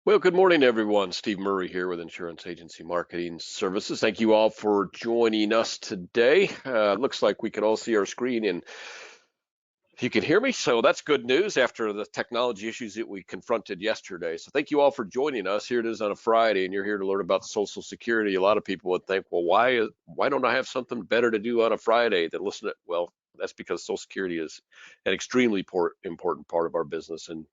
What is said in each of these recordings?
Well, good morning, everyone. Steve Murray here with Insurance Agency Marketing Services. Thank you all for joining us today. Looks like we can all see our screen and you can hear me. So that's good news after the technology issues that we confronted yesterday. So thank you all for joining us. Here it is on a Friday, and you're here to learn about Social Security. A lot of people would think, well, why don't I have something better to do on a Friday than listen to? Well, that's because Social Security is an extremely important part of our business, and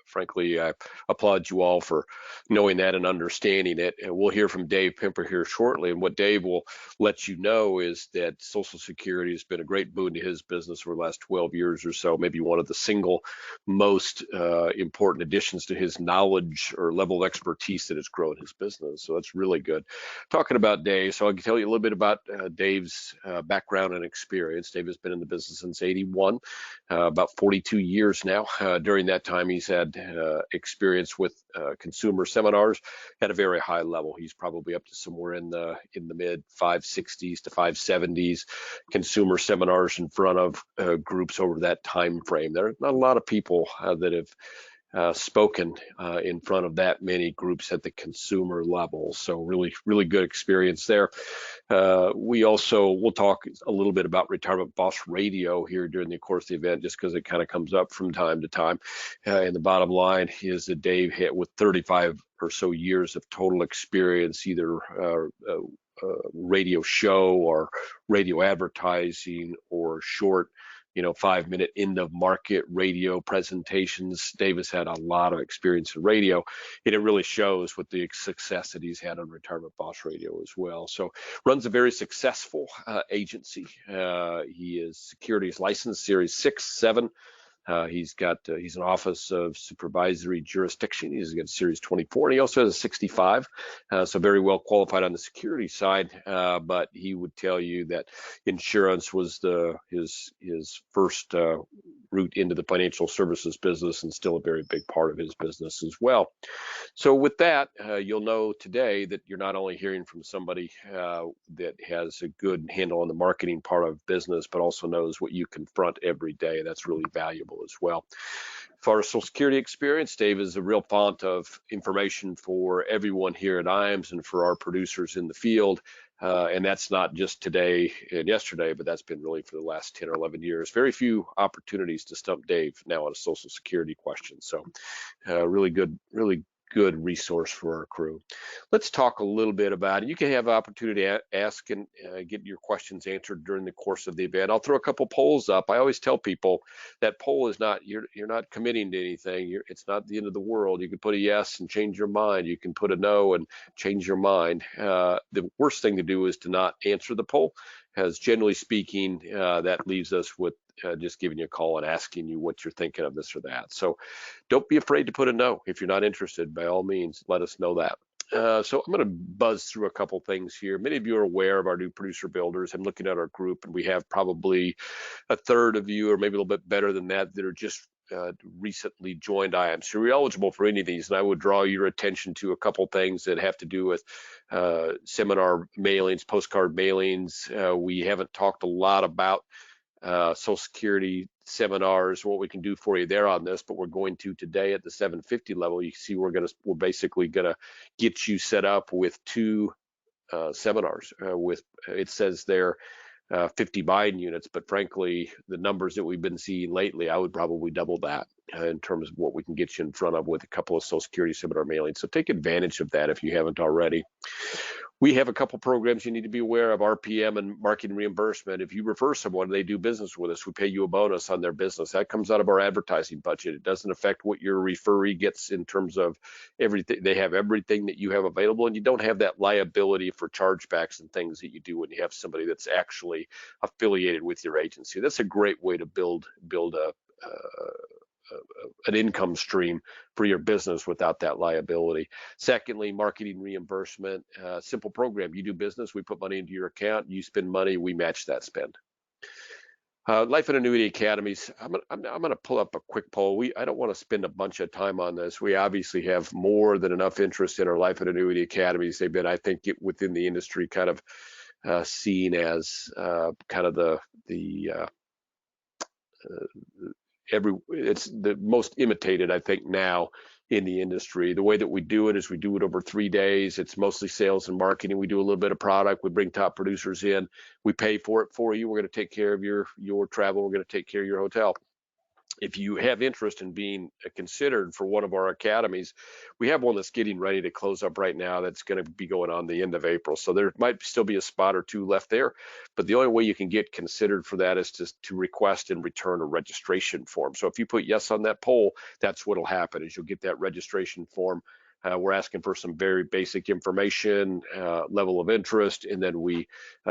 frankly, I applaud you all for knowing that and understanding it. And we'll hear from Dave Pimper here shortly. And what Dave will let you know is that Social Security has been a great boon to his business for the last 12 years or so, maybe one of the single most important additions to his knowledge or level of expertise that has grown his business. So that's really good. Talking about Dave, so I can tell you a little bit about Dave's background and experience. Dave has been in the business since 81, about 42 years now. During that time, he's had experience with consumer seminars at a very high level. He's probably up to somewhere in the mid 560s to 570s consumer seminars in front of groups over that time frame. There are not a lot of people that have spoken in front of that many groups at the consumer level. So really good experience there. We'll talk a little bit about Retirement Boss Radio here during the course of the event, just because it kind of comes up from time to time. And the bottom line is that Dave hit with 35 or so years of total experience, either radio show or radio advertising or short 5-minute end of market radio presentations. Davis had a lot of experience in radio, and it really shows with the success that he's had on Retirement Boss Radio as well. So runs a very successful agency. He is securities license series 6, 7. He's an office of supervisory jurisdiction. He's got Series 24, and he also has a 65, so very well qualified on the security side. But he would tell you that insurance was his first route into the financial services business, and still a very big part of his business as well. So with that, you'll know today that you're not only hearing from somebody that has a good handle on the marketing part of business, but also knows what you confront every day. That's really valuable as well. For our Social Security experience, Dave is a real font of information for everyone here at IAMS and for our producers in the field. And that's not just today and yesterday, but that's been really for the last 10 or 11 years. Very few opportunities to stump Dave now on a Social Security question. So really good resource for our crew. Let's talk a little bit about it. You can have an opportunity to ask and get your questions answered during the course of the event. I'll throw a couple polls up. I always tell people that poll is not, you're not committing to anything. It's not the end of the world. You can put a yes and change your mind. You can put a no and change your mind. The worst thing to do is to not answer the poll, as generally speaking, that leaves us with just giving you a call and asking you what you're thinking of this or that. So don't be afraid to put a no. If you're not interested, by all means, let us know that. So I'm going to buzz through a couple things here. Many of you are aware of our new producer builders. I'm looking at our group, and we have probably a third of you, or maybe a little bit better than that are just recently joined IAMS. So you're eligible for any of these, and I would draw your attention to a couple things that have to do with seminar mailings, postcard mailings. We haven't talked a lot about Social Security seminars, what we can do for you there on this, but we're going to today at the 750 level. You see, we're basically gonna get you set up with 2 seminars. With it says there 50 buying units, but frankly, the numbers that we've been seeing lately, I would probably double that in terms of what we can get you in front of with a couple of Social Security seminar mailings. So take advantage of that if you haven't already. We have a couple programs you need to be aware of: RPM and marketing reimbursement. If you refer someone, they do business with us, we pay you a bonus on their business. That comes out of our advertising budget. It doesn't affect what your referee gets in terms of everything. They have everything that you have available, and you don't have that liability for chargebacks and things that you do when you have somebody that's actually affiliated with your agency. That's a great way to build an income stream for your business without that liability. Secondly, marketing reimbursement, simple program. You do business, we put money into your account, you spend money, we match that spend. Life and Annuity Academies. I'm going to pull up a quick poll. I don't want to spend a bunch of time on this. We obviously have more than enough interest in our Life and Annuity Academies. They've been, I think, within the industry kind of seen as kind of it's the most imitated, I think, now in the industry. The way that we do it is we do it over 3 days. It's mostly sales and marketing. We do a little bit of product. We bring top producers in. We pay for it for you. We're going to take care of your travel. We're going to take care of your hotel. If you have interest in being considered for one of our academies, we have one that's getting ready to close up right now that's going to be going on the end of April. So there might still be a spot or two left there, but the only way you can get considered for that is to request and return a registration form. So if you put yes on that poll, that's what'll happen is you'll get that registration form. We're asking for some very basic information, level of interest, and then we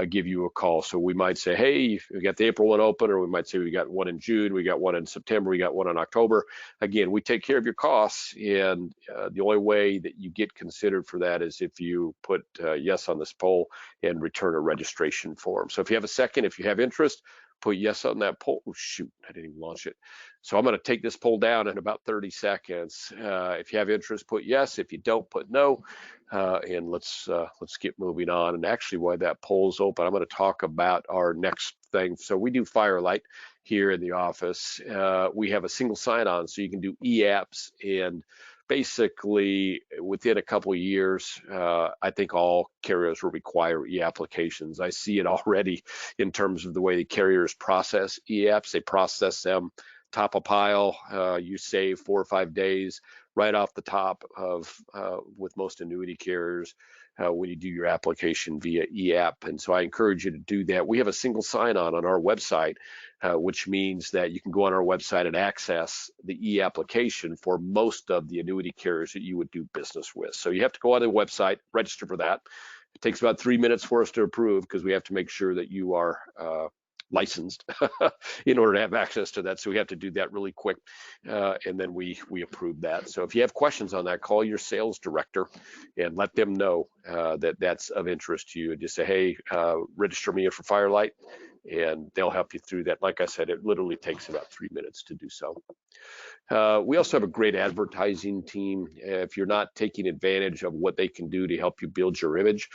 give you a call. So we might say, hey, we got the April one open, or we might say we got one in June, we got one in September, we got one in October. Again, we take care of your costs, and the only way that you get considered for that is if you put yes on this poll and return a registration form. So if you have a second, if you have interest, put yes on that poll. Oh, shoot, I didn't even launch it. So I'm going to take this poll down in about 30 seconds. If you have interest, put yes. If you don't, put no. And let's get moving on. And actually, while that poll's open, I'm going to talk about our next thing. So we do Firelight here in the office. We have a single sign-on, so you can do e-apps, and basically within a couple of years, I think all carriers will require e-applications. I see it already in terms of the way the carriers process e-apps. They process them top of pile. You save 4 or 5 days right off the top of with most annuity carriers when you do your application via e-app. And so I encourage you to do that. We have a single sign-on on our website, which means that you can go on our website and access the e-application for most of the annuity carriers that you would do business with. So you have to go on the website, register for that. It takes about 3 minutes for us to approve because we have to make sure that you are licensed in order to have access to that. So we have to do that really quick, and then we approve that. So if you have questions on that, call your sales director and let them know that that's of interest to you, and just say, hey, register me for Firelight, and they'll help you through that. Like I said, it literally takes about 3 minutes to do so. We also have a great advertising team. If you're not taking advantage of what they can do to help you build your image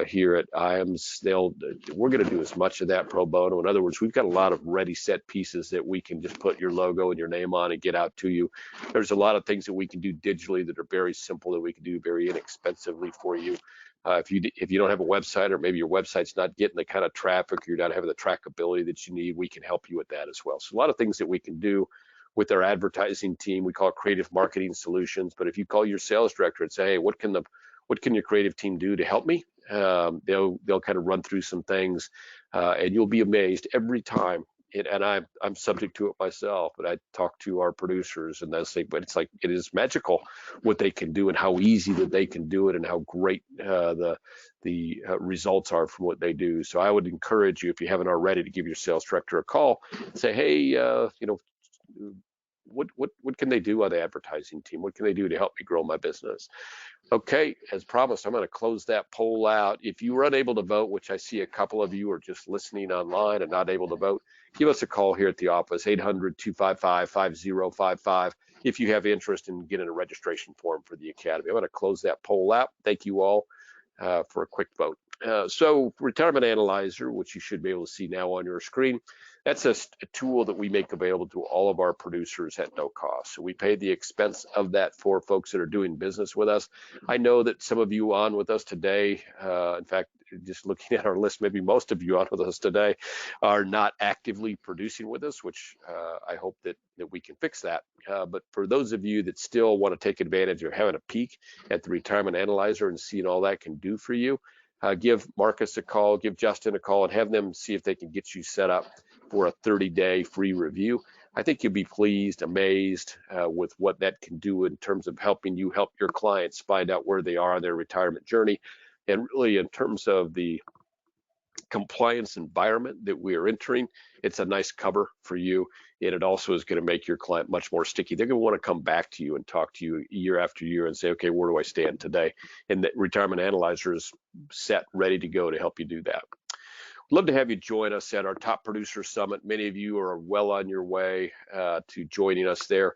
here at IAMS, we're going to do as much of that pro bono. In other words, we've got a lot of ready set pieces that we can just put your logo and your name on and get out to you. There's a lot of things that we can do digitally that are very simple, that we can do very inexpensively for you. If you don't have a website, or maybe your website's not getting the kind of traffic, or you're not having the trackability that you need, we can help you with that as well. So a lot of things that we can do with our advertising team. We call it creative marketing solutions. But if you call your sales director and say, hey, what can your creative team do to help me? They'll kind of run through some things, and you'll be amazed every time. And I'm subject to it myself, but I talk to our producers and they'll say, but it's like, it is magical what they can do and how easy that they can do it and how great the results are from what they do. So I would encourage you, if you haven't already, to give your sales director a call and say, hey, what can they do on the advertising team? What can they do to help me grow my business? Okay, as promised, I'm going to close that poll out. If you were unable to vote, which I see a couple of you are just listening online and not able to vote, give us a call here at the office, 800-255-5055, if you have interest in getting a registration form for the Academy. I'm going to close that poll out. Thank you all for a quick vote. So Retirement Analyzer, which you should be able to see now on your screen, that's a tool that we make available to all of our producers at no cost. So we pay the expense of that for folks that are doing business with us. I know that some of you on with us today, in fact, just looking at our list, maybe most of you on with us today are not actively producing with us, which I hope that we can fix that. But for those of you that still want to take advantage of having a peek at the Retirement Analyzer and seeing all that can do for you, give Marcus a call, give Justin a call, and have them see if they can get you set up for a 30-day free review. I think you'll be pleased, amazed with what that can do in terms of helping you help your clients find out where they are on their retirement journey. And really, in terms of the compliance environment that we are entering, it's a nice cover for you, and it also is going to make your client much more sticky. They're going to want to come back to you and talk to you year after year and say, okay, where do I stand today? And the Retirement Analyzer is set, ready to go to help you do that. Love to have you join us at our Top Producer Summit. Many of you are well on your way to joining us there.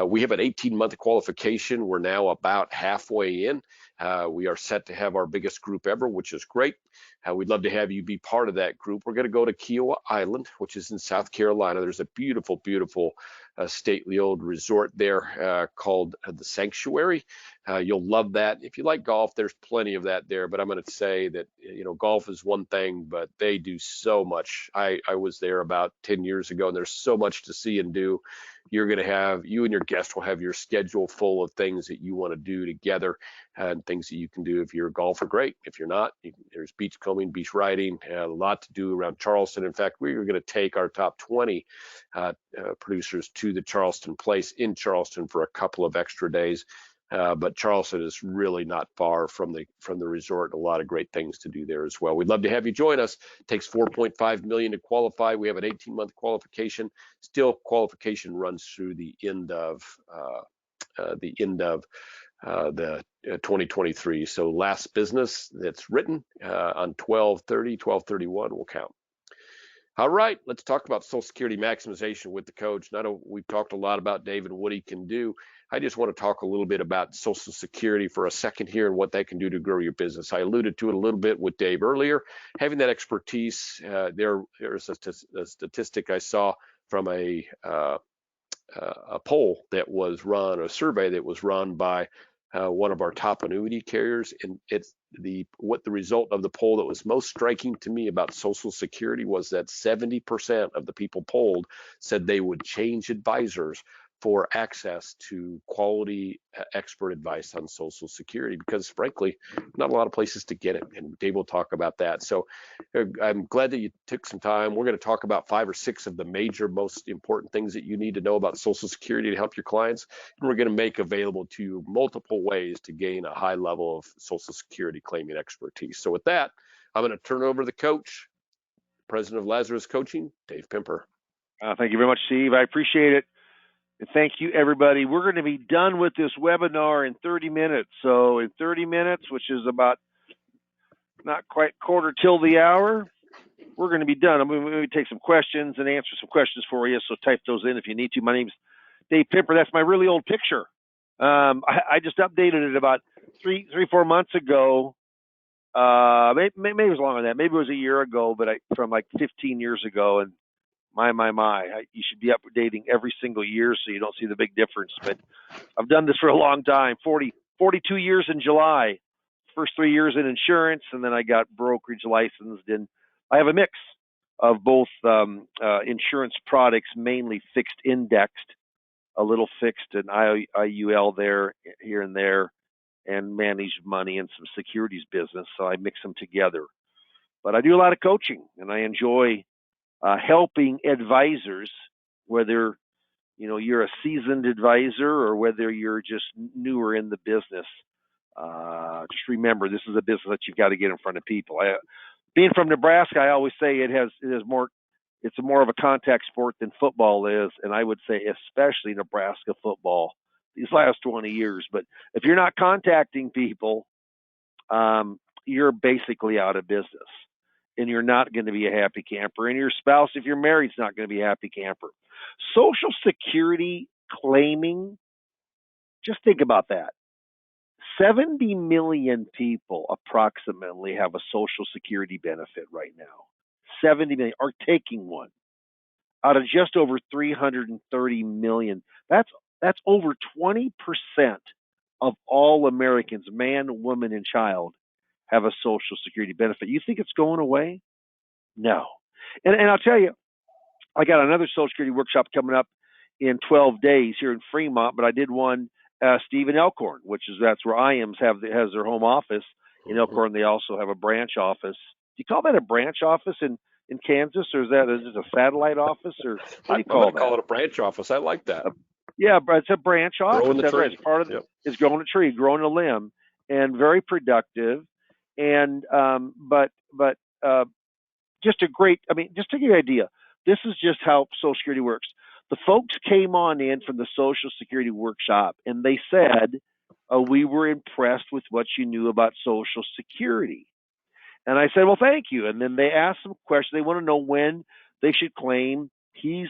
We have an 18-month qualification. We're now about halfway in. We are set to have our biggest group ever, which is great. We'd love to have you be part of that group. We're going to go to Kiowa Island, which is in South Carolina. There's a beautiful, beautiful a stately old resort there called the Sanctuary. You'll love that. If you like golf, there's plenty of that there. But I'm going to say that, golf is one thing, but they do so much. I was there about 10 years ago, and there's so much to see and do. You and your guest will have your schedule full of things that you want to do together, and things that you can do. If you're a golfer, great. If you're not, there's beach combing, beach riding, a lot to do around Charleston. In fact, we are going to take our top 20 producers to the Charleston Place in Charleston for a couple of extra days. But Charleston is really not far from the resort. A lot of great things to do there as well. We'd love to have you join us. It takes $4.5 million to qualify. We have an 18-month qualification. Still, qualification runs through the end of the 2023. So last business that's written on 12/30/12/31 will count. All right, let's talk about Social Security maximization with the coach. I know we've talked a lot about Dave and what he can do. I just want to talk a little bit about Social Security for a second here and what that can do to grow your business. I alluded to it a little bit with Dave earlier. Having that expertise, there's a statistic I saw from a poll that was run, a survey that was run by one of our top annuity carriers, and the result of the poll that was most striking to me about Social Security was that 70% of the people polled said they would change advisors for access to quality expert advice on Social Security, because frankly, not a lot of places to get it, and Dave will talk about that. So I'm glad that you took some time. We're going to talk about 5 or 6 of the major, most important things that you need to know about Social Security to help your clients, and we're going to make available to you multiple ways to gain a high level of Social Security claiming expertise. So with that, I'm going to turn it over to the coach, president of Lazarus Coaching, Dave Pimper. Thank you very much, Steve. I appreciate it. And thank you, everybody. We're going to be done with this webinar in 30 minutes. So in 30 minutes, which is about not quite quarter till the hour, we're going to be done. I'm going to take some questions and answer some questions for you. So type those in if you need to. My name's Dave Pimper. That's my really old picture. I just updated it about 4 months ago. Maybe it was longer than that. Maybe it was a year ago, but from like 15 years ago. And you should be updating every single year so you don't see the big difference. But I've done this for a long time, 42 years in July, first 3 years in insurance, and then I got brokerage licensed. And I have a mix of both insurance products, mainly fixed indexed, a little fixed and IUL there, here and there, and managed money and some securities business. So I mix them together. But I do a lot of coaching, and I enjoy helping advisors, whether you're a seasoned advisor or whether you're just newer in the business. Just remember, this is a business that you've got to get in front of people. Being from Nebraska, I always say it's more of a contact sport than football is, and I would say especially Nebraska football these last 20 years. But if you're not contacting people, you're basically out of business. And you're not going to be a happy camper. And your spouse, if you're married, is not going to be a happy camper. Social Security claiming, just think about that. 70 million people approximately have a Social Security benefit right now. 70 million are taking one out of just over 330 million. That's over 20% of all Americans, man, woman, and child, have a Social Security benefit. You think it's going away? No. And I'll tell you, I got another Social Security workshop coming up in 12 days here in Fremont, but I did one, Steve, in Elkhorn, that's where IAMS has their home office. In Elkhorn, they also have a branch office. Do you call that a branch office in Kansas, or is it a satellite office, or what do you call that? I call it a branch office. I like that. Yeah, but it's a branch office. Growing the tree. Right. Part of is growing a tree, growing a limb, and very productive. And just a great. Just to give you an idea, this is just how Social Security works. The folks came on in from the Social Security workshop, and they said, we were impressed with what you knew about Social Security. And I said, well, thank you. And then they asked some questions. They want to know when they should claim. He's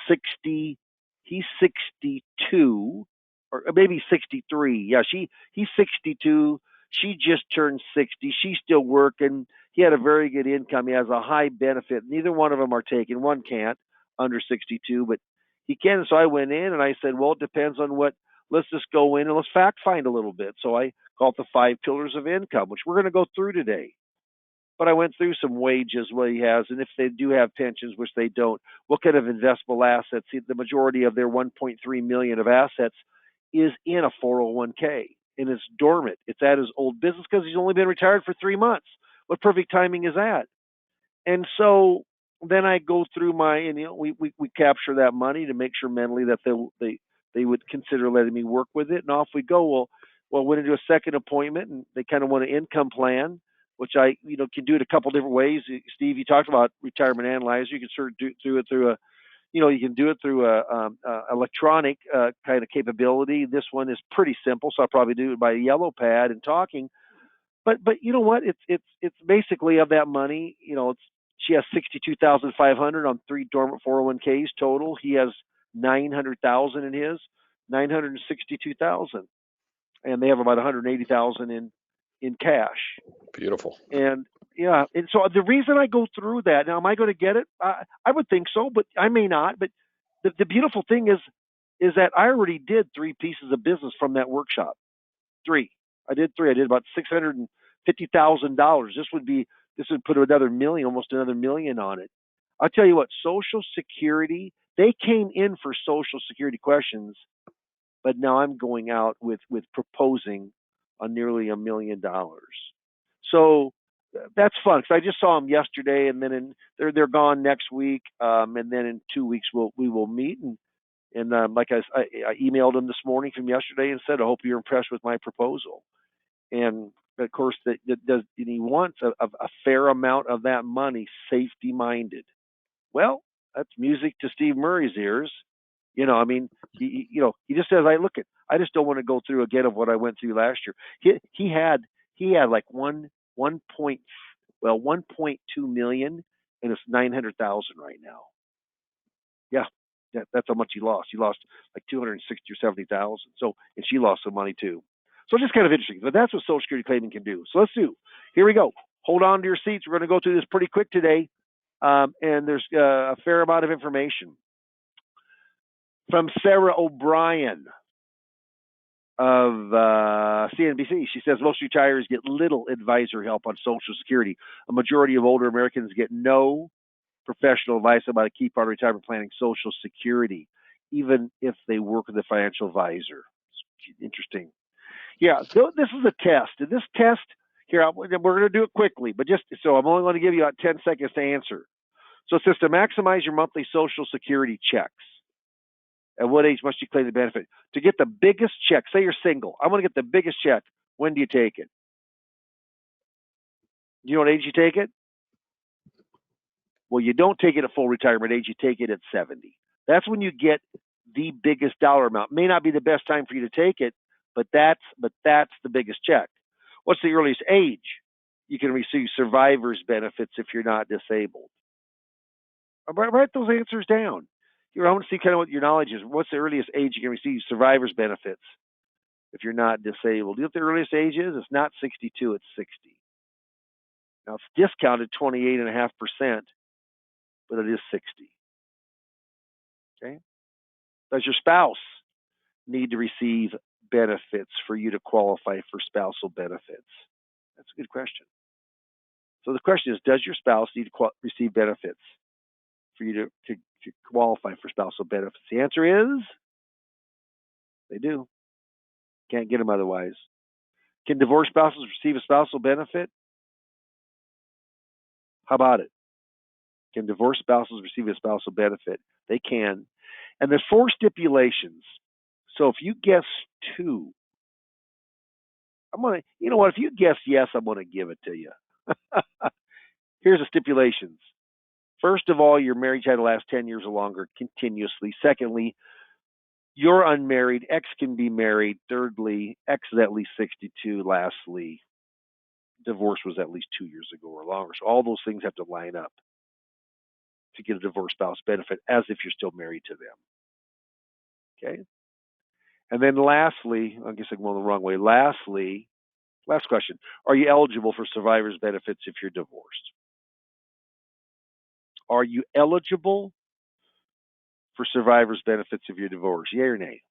60. He's 62, or maybe 63. Yeah, he's 62. She just turned 60. She's still working. He had a very good income. He has a high benefit. Neither one of them are taken. One can't, under 62, but he can. So I went in and I said, well, it depends on what. Let's just go in and let's fact find a little bit. So I call it the 5 pillars of income, which we're going to go through today. But I went through some wages, what he has, and if they do have pensions, which they don't, what kind of investable assets. The majority of their 1.3 million of assets is in a 401k, and it's dormant. It's at his old business because he's only been retired for 3 months. What perfect timing is that? And so then I go through and we capture that money to make sure mentally that they would consider letting me work with it, and off we go. Well, went into a second appointment, and they kind of want an income plan, which I can do it a couple different ways. Steve, you talked about retirement analyzer. You can sort of do it through you can do it through a electronic kind of capability. This one is pretty simple, so I'll probably do it by a yellow pad and talking. But you know what? It's basically of that money. She has 62,500 on 3 dormant 401ks total. He has 900,000 in his, 962,000, and they have about 180,000 in cash. Beautiful. And yeah, and so the reason I go through that now, am I going to get it? I would think so, but I may not. But the beautiful thing is that I already did 3 pieces of business from that workshop. 3. I did 3. I did about $650,000. This would put another million, almost another million on it. I'll tell you what, Social Security, they came in for Social Security questions, but now I'm going out with proposing on nearly $1 million. So that's fun because I just saw them yesterday, and then they're gone next week, and then in 2 weeks we will meet. And like I emailed them this morning from yesterday and said, I hope you're impressed with my proposal. And of course, he wants a fair amount of that money safety minded. Well, that's music to Steve Murray's ears. He just says, I just don't want to go through again of what I went through last year. He had like 1.2 million, and it's 900,000 right now. Yeah, that's how much he lost. He lost like 260 or 70,000. So, and she lost some money too. So just kind of interesting, but that's what Social Security claiming can do. So let's do. Here we go. Hold on to your seats. We're going to go through this pretty quick today, and there's a fair amount of information from Sarah O'Brien of CNBC. She says most retirees get little advisor help on Social Security. A majority of older Americans get no professional advice about a key part of retirement planning, Social Security, even if they work with a financial advisor. It's interesting. Yeah, so this is a test. And this test, here, we're going to do it quickly, but just so I'm only going to give you about 10 seconds to answer. So it says to maximize your monthly Social Security checks. At what age must you claim the benefit? To get the biggest check, say you're single. I want to get the biggest check. When do you take it? Do you know what age you take it? Well, you don't take it at full retirement age. You take it at 70. That's when you get the biggest dollar amount. May not be the best time for you to take it, but that's the biggest check. What's the earliest age you can receive survivor's benefits if you're not disabled? Write those answers down. I want to see kind of what your knowledge is. What's the earliest age you can receive survivor's benefits if you're not disabled? Do you know what the earliest age is? It's not 62, it's 60. Now, it's discounted 28.5%, but it is 60. Okay? Does your spouse need to receive benefits for you to qualify for spousal benefits? That's a good question. So the question is, does your spouse need to receive benefits for you to qualify for spousal benefits? The answer is they do. Can't get them otherwise. Can divorced spouses receive a spousal benefit? How about it? Can divorced spouses receive a spousal benefit? They can. And there's 4 stipulations. So if you guess 2, if you guess yes, I'm going to give it to you. Here's the stipulations. First of all, your marriage had to last 10 years or longer continuously. Secondly, you're unmarried. X can be married. Thirdly, X is at least 62. Lastly, divorce was at least 2 years ago or longer. So all those things have to line up to get a divorce spouse benefit as if you're still married to them. Okay? And then lastly, I guess I'm going the wrong way. Lastly, last question. Are you eligible for survivor's benefits if you're divorced? Are you eligible for survivors' benefits if you're divorced? Yay or nay?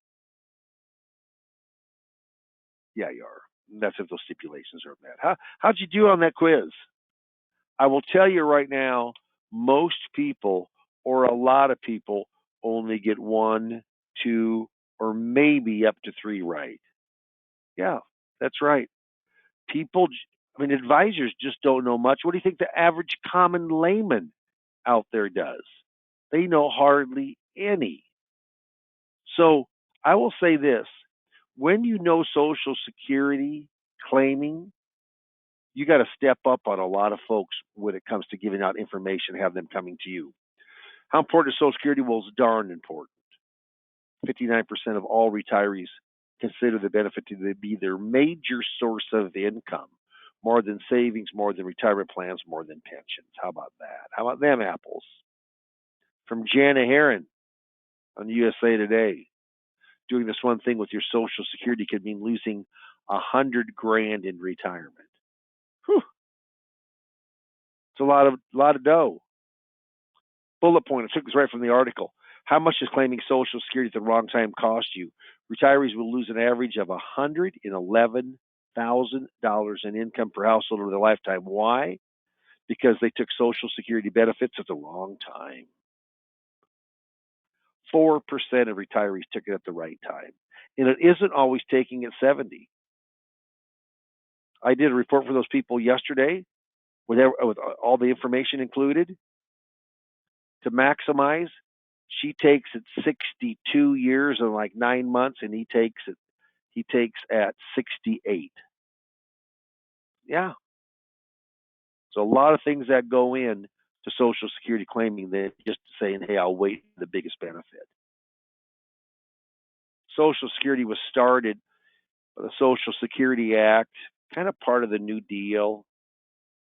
Yeah, you are. That's if those stipulations are met. How'd you do on that quiz? I will tell you right now, most people or a lot of people only get 1, 2, or maybe up to 3 right. Yeah, that's right. Advisors just don't know much. What do you think the average common layman out there does? They know hardly any. So I will say this: when you know Social Security claiming, you got to step up on a lot of folks when it comes to giving out information, have them coming to you. How important is Social Security? Well, it's darn important. 59% of all retirees consider the benefit to be their major source of income, more than savings, more than retirement plans, more than pensions. How about that? How about them apples? From Jana Heron on USA Today. Doing this one thing with your Social Security could mean losing $100,000 in retirement. Whew. It's a lot of dough. Bullet point. I took this right from the article. How much does claiming Social Security at the wrong time cost you? Retirees will lose an average of $111,000 in income per household over their lifetime. Why? Because they took Social Security benefits at the wrong time. 4% of retirees took it at the right time. And it isn't always taking at 70. I did a report for those people yesterday with all the information included to maximize. She takes it 62 years and like 9 months, and he takes at 68. Yeah. So a lot of things that go in to Social Security claiming than just saying, hey, I'll wait for the biggest benefit. Social Security was started by the Social Security Act, kind of part of the New Deal,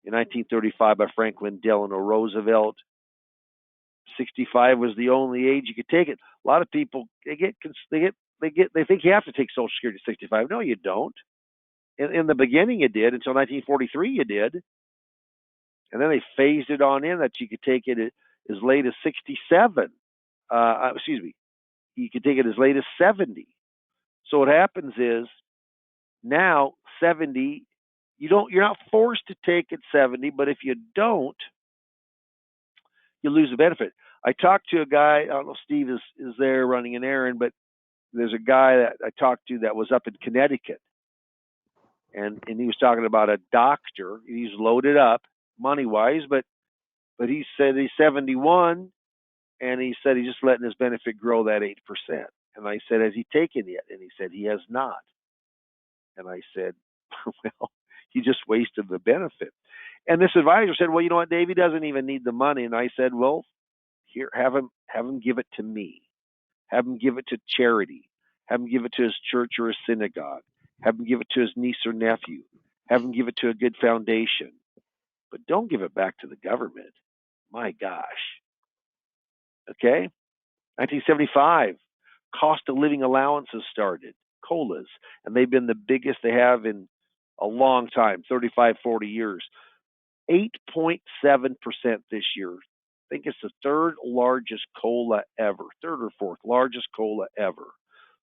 in 1935 by Franklin Delano Roosevelt. 65 was the only age you could take it. A lot of people they think you have to take Social Security at 65. No, you don't. In the beginning, you did until 1943. You did, and then they phased it on in that you could take it as late as 67. You could take it as late as 70. So what happens is now 70. You're not forced to take it 70, but if you don't, you lose the benefit. I talked to a guy. I don't know if Steve is there running an errand, but there's a guy that I talked to that was up in Connecticut, and he was talking about a doctor. He's loaded up money wise, but he said he's 71, and he said he's just letting his benefit grow that 8%. And I said, has he taken it? And he said he has not. And I said, well, he just wasted the benefit. And this advisor said, well, you know what, Dave, he doesn't even need the money. And I said, well, here, have him give it to me. Have him give it to charity. Have him give it to his church or his synagogue. Have him give it to his niece or nephew. Have him give it to a good foundation. But don't give it back to the government. My gosh. Okay? 1975, cost of living allowances started, COLAs, and they've been the biggest they have in a long time, 35, 40 years. 8.7% this year. I think it's the third largest COLA ever, third or fourth largest COLA ever.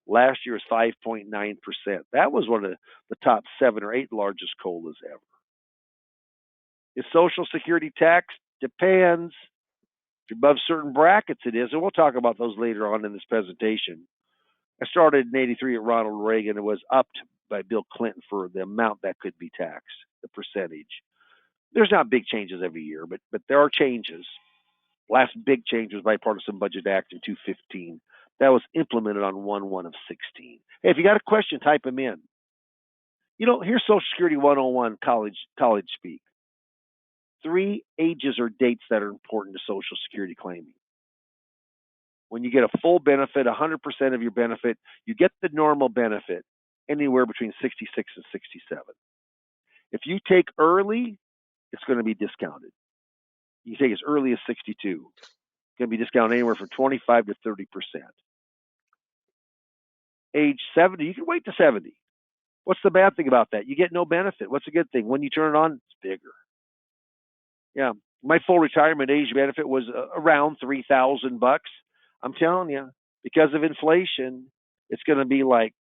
Last year was 5.9%. That was one of the top 7 or 8 largest COLAs ever. Is Social Security tax? Depends. If you're above certain brackets, it is, and we'll talk about those later on in this presentation. I started in '83 at Ronald Reagan. It was upped by Bill Clinton for the amount that could be taxed, the percentage. There's not big changes every year, but there are changes. Last big change was Bipartisan Budget Act in 2015. That was implemented on 1/1 of 16. Hey, if you got a question, type them in. Here's Social Security 101 college speak. 3 ages or dates that are important to Social Security claiming. When you get a full benefit, 100% of your benefit, you get the normal benefit anywhere between 66 and 67. If you take early, it's going to be discounted. You take as early as 62. It's going to be discounted anywhere from 25 to 30%. Age 70, you can wait to 70. What's the bad thing about that? You get no benefit. What's the good thing? When you turn it on, it's bigger. Yeah, my full retirement age benefit was around $3,000. I'm telling you, because of inflation, it's going to be like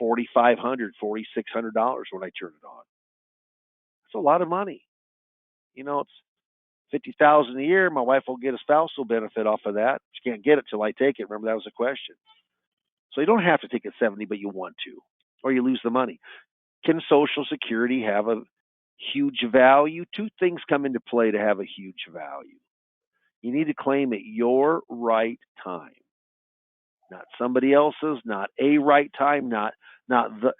$4,500, $4,600 when I turn it on. It's a lot of money. It's $50,000 a year. My wife will get a spousal benefit off of that. She can't get it till I take it. Remember, that was a question. So you don't have to take it 70, but you want to, or you lose the money. Can Social Security have a huge value? Two things come into play to have a huge value. You need to claim at your right time, not somebody else's, not a right time, not the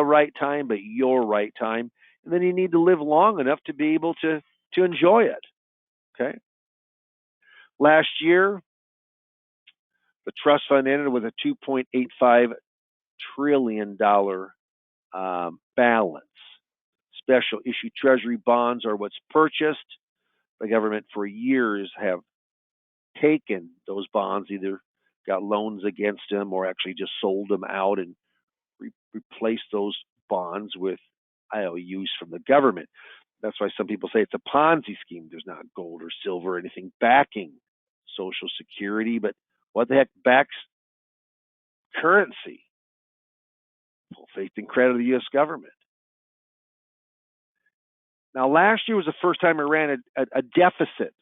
right time, but your right time. And then you need to live long enough to be able to enjoy it. Okay. Last year, the trust fund ended with a $2.85 trillion balance. Special issue treasury bonds are what's purchased. The government for years have taken those bonds, either got loans against them or actually just sold them out and replaced those bonds with IOUs from the government. That's why some people say it's a Ponzi scheme. There's not gold or silver or anything backing Social Security, but what the heck backs currency? Full faith and credit of the U.S. government. Now, last year was the first time it ran a deficit,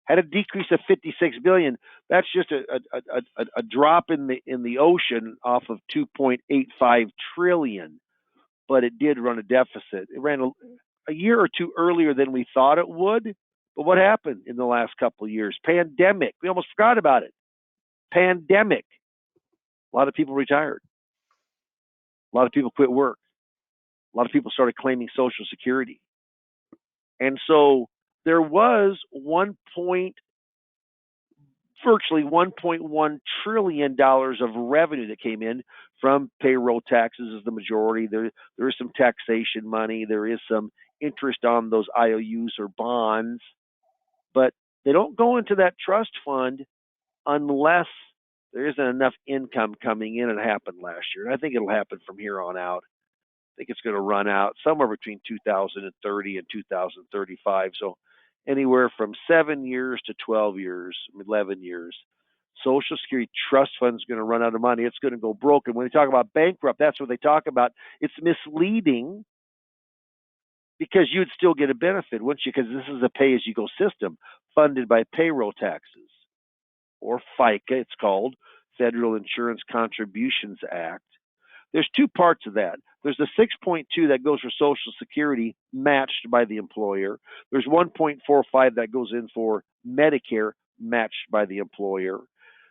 had a decrease of $56 billion. That's just a drop in the ocean off of $2.85 trillion, but it did run a deficit. It ran a year or two earlier than we thought it would. But what happened in the last couple of years? Pandemic. We almost forgot about it. Pandemic. A lot of people retired. A lot of people quit work. A lot of people started claiming Social Security. And so there was virtually $1.1 trillion of revenue that came in from payroll taxes as the majority. There is some taxation money. There is some interest on those IOUs or bonds. But they don't go into that trust fund unless there isn't enough income coming in. It happened last year. And I think it'll happen from here on out. I think it's going to run out somewhere between 2030 and 2035. So anywhere from 7 years to 12 years, 11 years. Social Security trust fund is going to run out of money. It's going to go broke. And when they talk about bankrupt, that's what they talk about. It's misleading because you'd still get a benefit, wouldn't you? Because this is a pay-as-you-go system funded by payroll taxes, or FICA, it's called, Federal Insurance Contributions Act. There's two parts of that. There's the 6.2 that goes for Social Security, matched by the employer. There's 1.45 that goes in for Medicare, matched by the employer.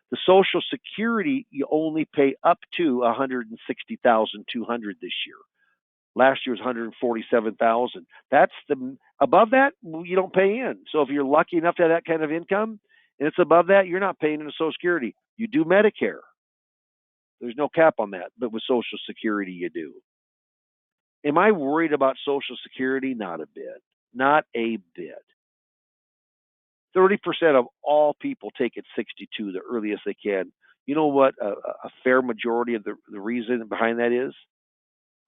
The Social Security, you only pay up to $160,200 this year. Last year was $147,000. That's above that, you don't pay in. So if you're lucky enough to have that kind of income and it's above that, you're not paying into Social Security. You do Medicare. There's no cap on that, but with Social Security, you do. Am I worried about Social Security? Not a bit. Not a bit. 30% of all people take it 62, the earliest they can. You know what a fair majority of the reason behind that is?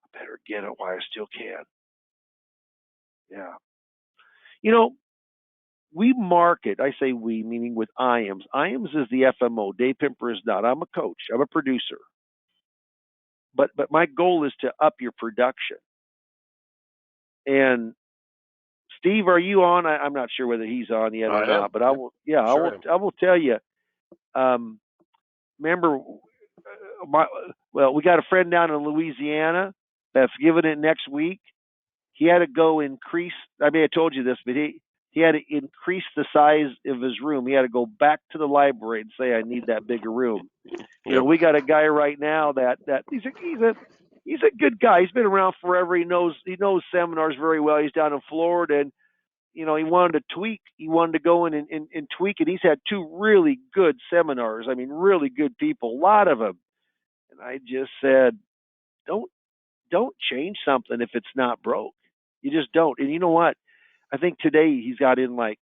I better get it while I still can. Yeah. We market, I say we, meaning with IAMS. IAMS is the FMO. Dave Pimper is not. I'm a coach. I'm a producer. But my goal is to up your production. And Steve, are you on? I'm not sure whether he's on yet or not, but I will. Yeah, sure. I will tell you. Remember, we got a friend down in Louisiana that's giving it next week. He had to go increase. I may have told you this, but he had to increase the size of his room. He had to go back to the library and say, "I need that bigger room." Yep. We got a guy right now that he's a good guy. He's been around forever. He knows seminars very well. He's down in Florida, and he wanted to tweak. He wanted to go in and tweak it. He's had 2 really good seminars. I mean, really good people, a lot of them. And I just said, don't change something if it's not broke. You just don't. And you know what? I think today he's got in like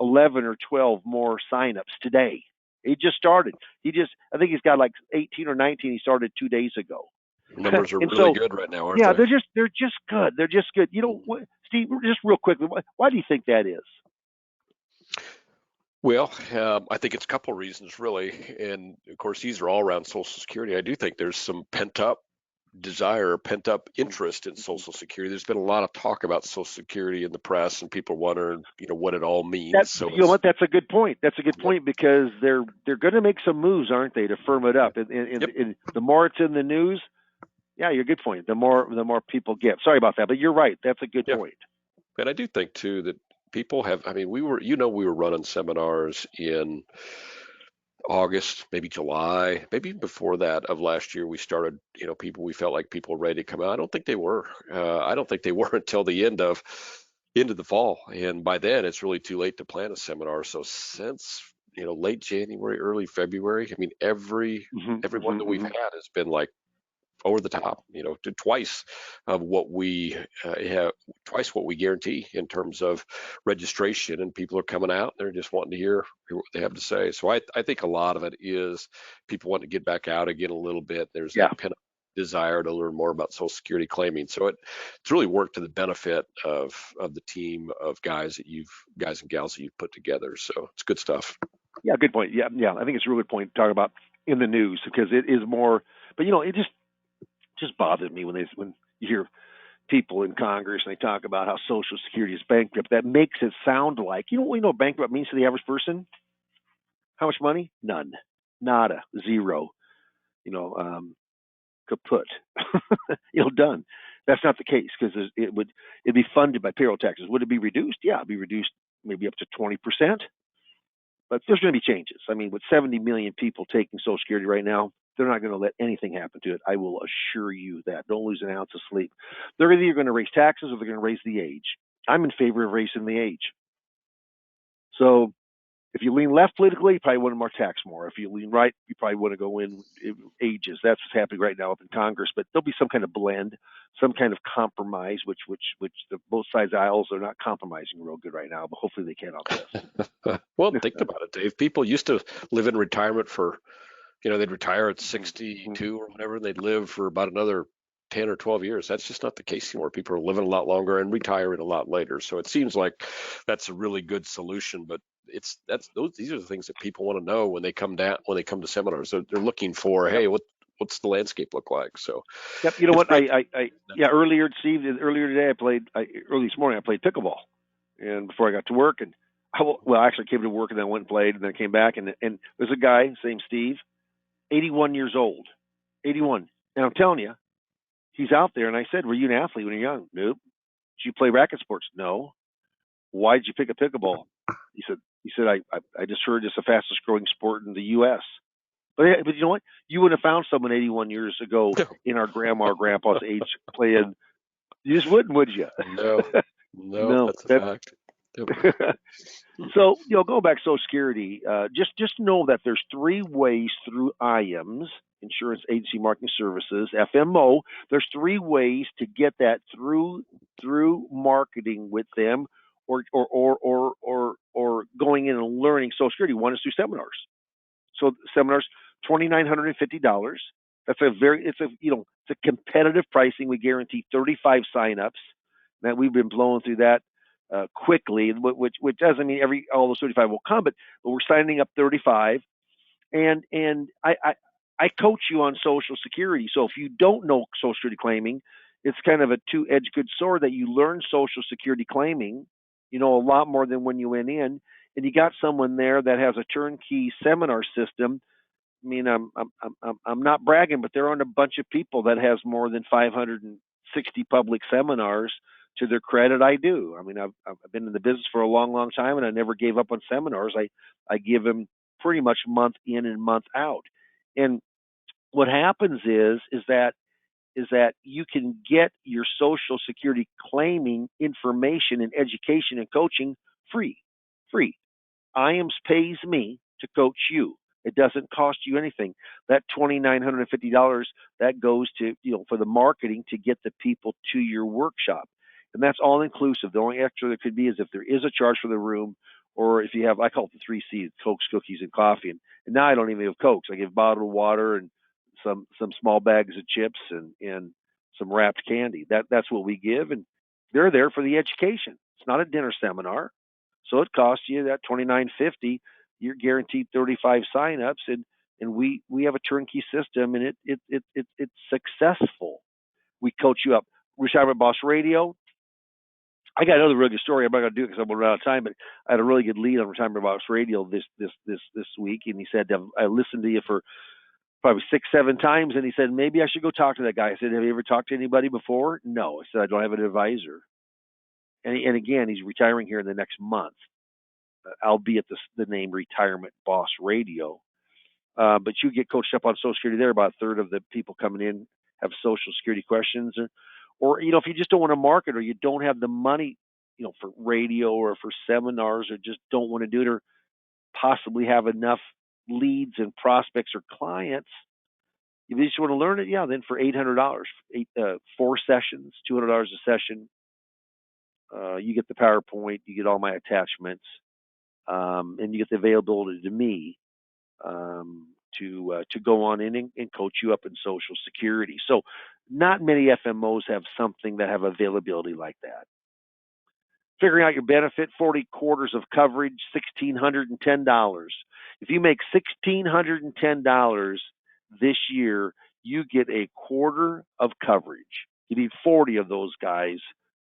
11 or 12 more signups today. He just started. I think he's got like 18 or 19. He started 2 days ago. Numbers are really good right now, aren't they? Yeah, they're just good. They're just good. Steve, just real quickly, why do you think that is? Well, I think it's a couple of reasons, really. And of course, these are all around Social Security. I do think there's some pent up desire, pent up interest in Mhm. Social Security. There's been a lot of talk about Social Security in the press, and people wondering, what it all That means. So you know it's, what? That's a good point. That's a good yep, point because they're going to make some moves, aren't they, to firm it yeah, up? And, yep, and the more it's in the news, yeah, you're a good point. The more people get. Sorry about that, but you're right. That's a good yeah. point. And I do think too that people have, I mean, we were running seminars in August, maybe July, maybe even before that of last year. We started, we felt like people were ready to come out. I don't think they were. I don't think they were until the end of the fall. And by then it's really too late to plan a seminar. So since, late January, early February, I mean, every one that we've Hmm. had has been like over the top, to twice of what we have, twice what we guarantee in terms of registration. And people are coming out, they're just wanting to hear what they have to say. So I think a lot of it is people want to get back out again a little bit. There's Yeah, that pent up desire to learn more about Social Security claiming. So it's really worked to the benefit of the team of guys and gals that you've put together. So it's good stuff. yeah, good point. Yeah, yeah. I think it's a really good point to talk about in the news because it is more. But it just bothers me when you hear people in Congress and they talk about how Social Security is bankrupt. That makes it sound like what we know bankrupt means to the average person. How much money? None, nada, zero. You know, kaput. Done. That's not the case because it'd be funded by payroll taxes. Would it be reduced? Yeah, it'd be reduced maybe up to 20%. But there's going to be changes. I mean, with 70 million people taking Social Security right now, they're not going to let anything happen to it. I will assure you that. Don't lose an ounce of sleep. They're either going to raise taxes or they're going to raise the age. I'm in favor of raising the age. So if you lean left politically, you probably want to more tax more. If you lean right, you probably want to go in ages. That's what's happening right now up in Congress. But there'll be some kind of blend, some kind of compromise, which both sides of the aisles are not compromising real good right now. But hopefully they can on Well, this. think about it, Dave. People used to live in retirement for, they'd retire at 62 or whatever, and they'd live for about another 10 or 12 years. That's just not the case anymore. People are living a lot longer and retiring a lot later. So it seems like that's a really good solution. But these are the things that people want to know when they come to seminars. They're looking for, Yep. hey, what's the landscape look like? So Yep. You know it's what? great. Yeah. Earlier today, early this morning, I played pickleball, and before I got to work, and I actually came to work and then went and played, and then came back, and there's a guy, same Steve, 81 years old, 81, and I'm telling you, he's out there. And I said, "Were you an athlete when you were young?" Nope. Did you play racket sports? No. Why did you pick up pickleball? He said, I just heard it's the fastest growing sport in the U.S. But you know what? You wouldn't have found someone 81 years ago in our grandma or grandpa's age playing. You just wouldn't, would you? No, no, No. that's a fact. Yep. So going back to Social Security, just know that there's three ways through IAMS, Insurance Agency Marketing Services, FMO. There's three ways to get that through marketing with them, or going in and learning Social Security. One is through seminars. So seminars, $2,950. It's a competitive pricing. We guarantee 35 signups. That we've been blowing through that quickly, which doesn't mean all those 35 will come, but we're signing up 35. And I coach you on Social Security. So if you don't know Social Security claiming, it's kind of a two-edged good sword that you learn Social Security claiming, a lot more than when you went in, and you got someone there that has a turnkey seminar system. I mean, I'm not bragging, but there aren't a bunch of people that has more than 560 public seminars to their credit. I do. I mean, I've been in the business for a long, long time, and I never gave up on seminars. I give them pretty much month in and month out. And what happens is that you can get your Social Security claiming information and education and coaching free. Free. IAMS pays me to coach you. It doesn't cost you anything. That $2,950 that goes to for the marketing to get the people to your workshop, and that's all inclusive. The only extra there could be is if there is a charge for the room, or if you have, I call it the 3 C's: Cokes, cookies, and coffee. And now I don't even give Cokes. I give bottled water and some small bags of chips and some wrapped candy. That's what we give, and they're there for the education. It's not a dinner seminar. So it costs you that $2,950. you're guaranteed 35 signups, and we have a turnkey system, and it's successful. We coach you up. Retirement Boss Radio. I got another really good story. I'm not going to do it because I'm running out of time, but I had a really good lead on Retirement Boss Radio this week, and he said, I listened to you for probably 6-7 times, and he said, maybe I should go talk to that guy. I said, have you ever talked to anybody before? No. I said, I don't have an advisor. And again, he's retiring here in the next month, albeit the name Retirement Boss Radio. But you get coached up on Social Security there. About a third of the people coming in have Social Security questions, or if you just don't want to market, or you don't have the money, for radio or for seminars, or just don't want to do it, or possibly have enough leads and prospects or clients. If you just want to learn it, then for $800, 4 sessions, $200 a session, you get the PowerPoint, you get all my attachments, and you get the availability to me to go on in and coach you up in Social Security. So not many FMOs have something that have availability like that. Figuring out your benefit, 40 quarters of coverage, $1,610. If you make $1,610 this year, you get a quarter of coverage. You need 40 of those guys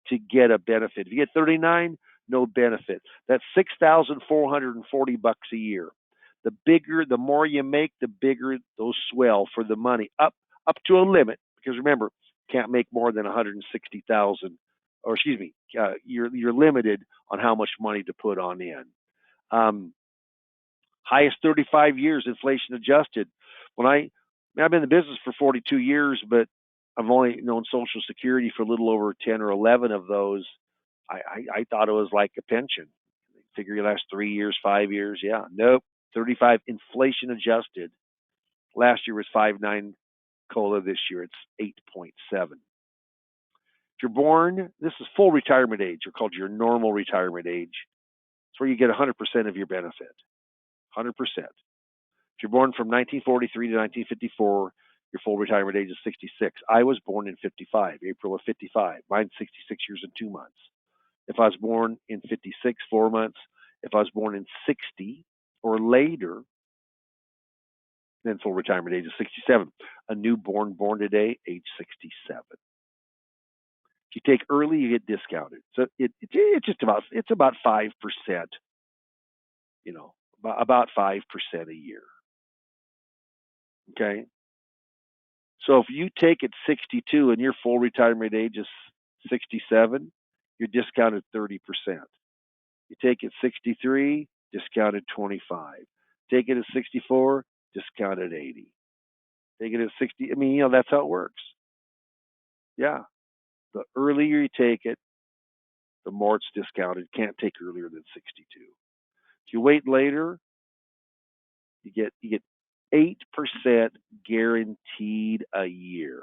to get a benefit. If you get 39, no benefit. That's $6,440 a year. The more you make, the bigger those swell for the money, up to a limit. Because remember, you can't make more than $160,000. Or excuse me, you're limited on how much money to put on in. Highest 35 years, inflation adjusted. I've been in the business for 42 years, but I've only known Social Security for a little over 10 or 11 of those. I thought it was like a pension. Figure you last 3 years, 5 years. Yeah, nope. 35 inflation adjusted. Last year was 5.9 COLA. This year it's 8.7. If you're born, this is full retirement age, or called your normal retirement age. It's where you get 100% of your benefit. 100%. If you're born from 1943 to 1954, your full retirement age is 66. I was born in 55, April of 55. Mine's 66 years and 2 months. If I was born in 56, 4 months. If I was born in 60 or later, then full retirement age is 67. A newborn born today, age 67. If you take early, you get discounted. So it's about 5%. About 5% a year. Okay. So if you take it 62 and your full retirement age is 67, you're discounted 30%. You take it 63, discounted 25. Take it at 64, discounted 80. Take it at 60. That's how it works. Yeah. The earlier you take it, the more it's discounted. Can't take earlier than 62. If you wait later, you get 8% guaranteed a year.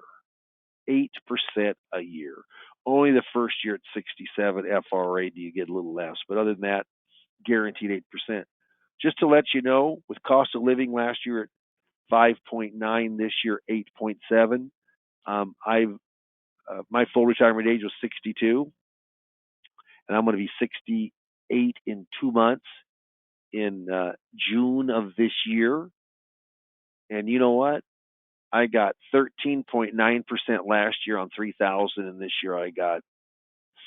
8% a year. Only the first year at 67 FRA do you get a little less, but other than that, guaranteed 8%. Just to let you know, with cost of living last year at 5.9, this year 8.7. My full retirement age was 62, and I'm going to be 68 in 2 months in June of this year. And you know what? I got 13.9% last year on 3,000, and this year I got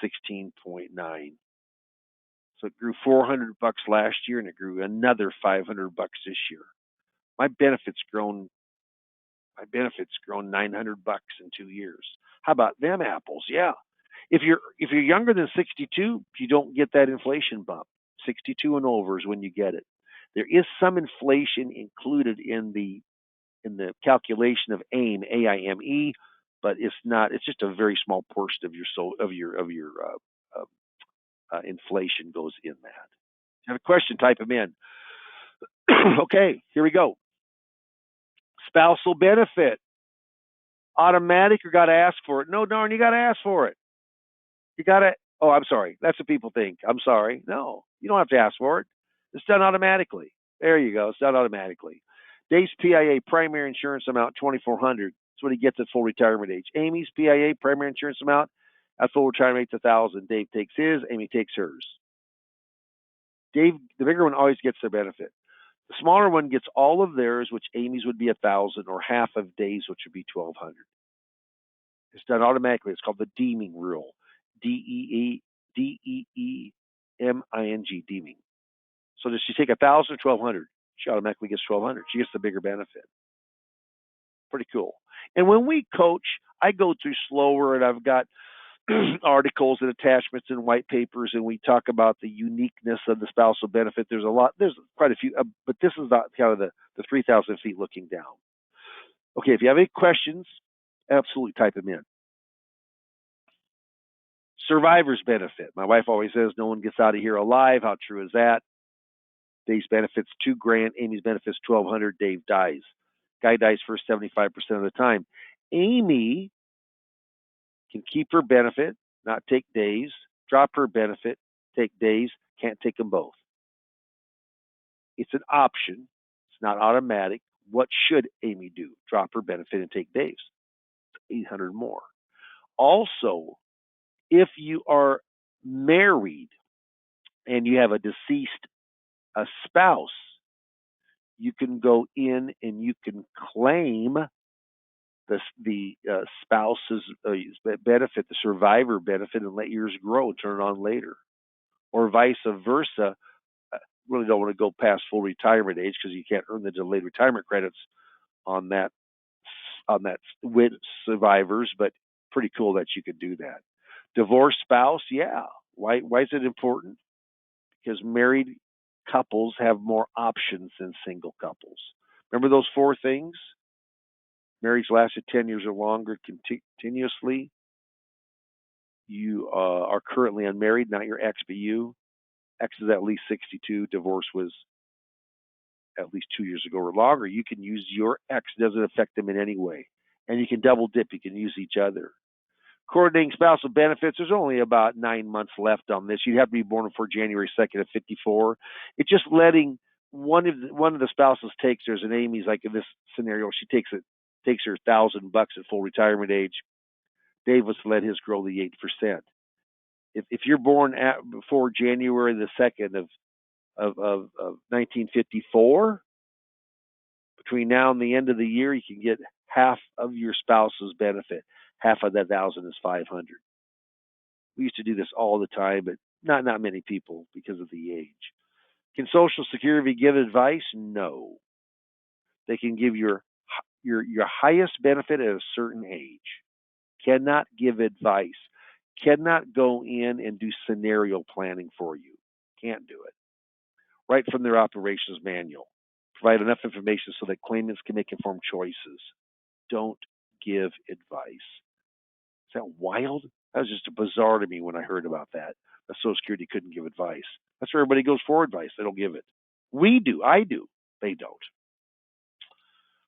16.9. So it grew $400 last year, and it grew another $500 this year. My benefits grown $900 in 2 years. How about them apples? Yeah. If you're younger than 62, you don't get that inflation bump. 62 and over is when you get it. There is some inflation included in the calculation of AIME, AIME, but it's not. It's just a very small portion of your inflation goes in that. If you have a question, type them in. Okay, here we go. Spousal benefit. Automatic or got to ask for it? No, darn, you got to ask for it. You got to. Oh, I'm sorry. That's what people think. I'm sorry. No, you don't have to ask for it. It's done automatically. There you go. It's done automatically. Dave's PIA primary insurance amount $2,400. That's what he gets at full retirement age. Amy's PIA primary insurance amount at full retirement age $1,000. Dave takes his. Amy takes hers. Dave, the bigger one, always gets their benefit. The smaller one gets all of theirs, which Amy's would be 1,000, or half of Dave's, which would be 1,200. It's done automatically. It's called the deeming rule. Deeming, deeming. So does she take 1,000 or 1,200? She automatically gets 1,200. She gets the bigger benefit. Pretty cool. And when we coach, I go through slower, and I've got articles and attachments and white papers, and we talk about the uniqueness of the spousal benefit. There's quite a few, but this is not kind of the 3,000 feet looking down. Okay, if you have any questions, absolutely type them in. Survivor's benefit. My wife always says no one gets out of here alive. How true is that? Dave's benefits $2,000. Amy's benefits $1,200. Dave dies. Guy dies first 75% of the time. Amy can keep her benefit, not take Dave's. Drop her benefit, take Dave's. Can't take them both. It's an option. It's not automatic. What should Amy do? Drop her benefit and take Dave's. 800 more. Also, if you are married and you have a deceased spouse, you can go in and you can claim the spouse's benefit, the survivor benefit, and let yours grow and turn it on later. Or vice versa. Really don't want to go past full retirement age because you can't earn the delayed retirement credits on that with survivors, but pretty cool that you could do that. Divorced spouse, yeah. Why is it important? Because married couples have more options than single couples. Remember those 4 things? Marriage lasted 10 years or longer continuously. You are currently unmarried, not your ex, but you. Ex is at least 62. Divorce was at least 2 years ago or longer. You can use your ex. It doesn't affect them in any way. And you can double dip. You can use each other. Coordinating spousal benefits, there's only about 9 months left on this. You'd have to be born before January 2nd of 54. It's just letting one of the spouses takes theirs, and Amy's like in this scenario, she takes her $1,000 at full retirement age. Dave was to let his grow the 8%. If you're born before January the 2nd of 1954, between now and the end of the year, you can get half of your spouse's benefit. Half of that 1,000 is 500. We used to do this all the time, but not many people because of the age. Can Social Security give advice? No. They can give your highest benefit at a certain age. Cannot give advice. Cannot go in and do scenario planning for you. Can't do it. Right from their operations manual. Provide enough information so that claimants can make informed choices. Don't give advice. Is that wild? That was just bizarre to me when I heard about that. That Social Security couldn't give advice. That's where everybody goes for advice. They don't give it. We do. I do. They don't.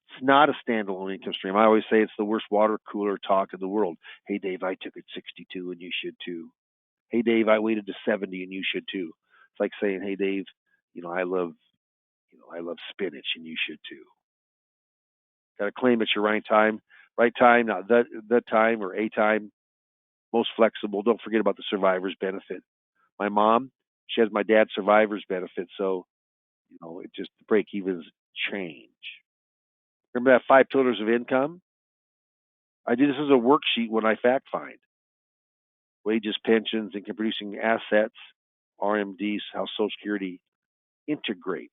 It's not a standalone income stream. I always say it's the worst water cooler talk in the world. Hey, Dave, I took it 62 and you should too. Hey, Dave, I waited to 70 and you should too. It's like saying, hey, Dave, I love spinach and you should too. Got to claim it's your right time, not the time or a time. Most flexible. Don't forget about the survivor's benefit. My mom, she has my dad's survivor's benefit, so it just the break evens change. Remember that 5 pillars of income? I do this as a worksheet when I fact find. Wages, pensions, income producing assets, RMDs, how Social Security integrates,